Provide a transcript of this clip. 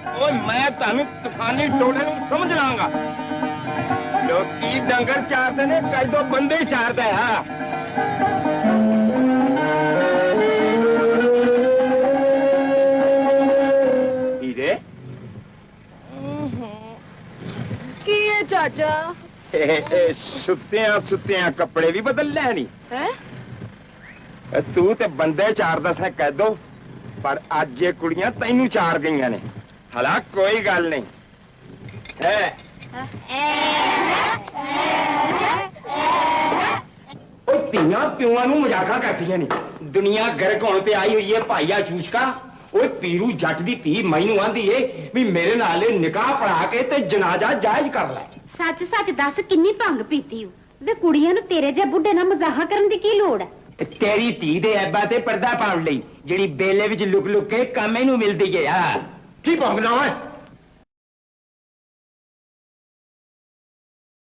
ਓਏ ਮੈਂ ਤੁਹਾਨੂੰ ਤੂਫਾਨੀ ਟੋਲੇ ਨੂੰ ਸਮਝ ਲਾਂਗਾ। ਲੋਕੀ ਡੰਗਰ ਚਾਰਦੇ ਨੇ, ਕਦੋਂ ਬੰਦੇ ਚਾਰਦਾ ਆ। ਹੀਰੇ ਕੀ ਹੈ ਚਾਚਾ? ਸੁੱਤਿਆਂ ਕੱਪੜੇ ਵੀ ਬਦਲ ਲੈ ਨੀ। ਹੈ ਤੂੰ ਤੇ ਬੰਦੇ ਚਾਰਦਾ ਸੈਂ ਕਦੋਂ, ਪਰ ਅੱਜ ਇਹ ਕੁੜੀਆਂ ਤੈਨੂੰ ਚਾਰ ਗਈਆਂ ਨੇ। ਹਲਾ ਕੋਈ ਗੱਲ ਨਹੀਂ ਹੈ। ਉਹ ਧੀਆਂ ਪਿਓਾਂ ਨੂੰ ਮਜ਼ਾਕਾਂ ਕਰਦੀਆਂ ਨੇ। ਦੁਨੀਆ ਗਰਕ ਹੋਣ ਤੇ ਆਈ ਹੋਈ ਏ ਭਾਈਆ ਚੂਚਕਾ। ਓਏ ਪੀਰੂ ਜੱਟ ਦੀ ਧੀ ਮੈਨੂੰ ਆਂਦੀ ਏ ਵੀ ਮੇਰੇ ਨਾਲ ਇਹ ਨਿਕਾਹ ਪੜਾ ਕੇ ਤੇ ਜਨਾਜ਼ਾ ਜਾਇਜ਼ ਕਰ ਲੈ। ਸੱਚ ਸੱਚ ਦੱਸ, ਕਿੰਨੀ ਭੰਗ ਪੀਤੀ ਓ? ਵੇ ਕੁੜੀਆਂ ਨੂੰ ਤੇਰੇ ਜਿਹੇ ਬੁੱਢੇ ਨਾਲ ਮਜ਼ਾਕ ਕਰਨ ਦੀ ਕੀ ਲੋੜ ਹੈ? ਤੇਰੀ ਧੀ ਦੇ ਐਬਾਂ ਤੇ ਪਰਦਾ ਪਾਉਣ ਲਈ, ਜਿਹੜੀ ਬੇਲੇ ਵਿੱਚ ਲੁਕ ਲੁਕ ਕੇ ਕੰਮ ਇਹਨੂੰ ਮਿਲਦੀ ਏ। ਕੀ ਭੌਂਕਦਾ ਓਏ?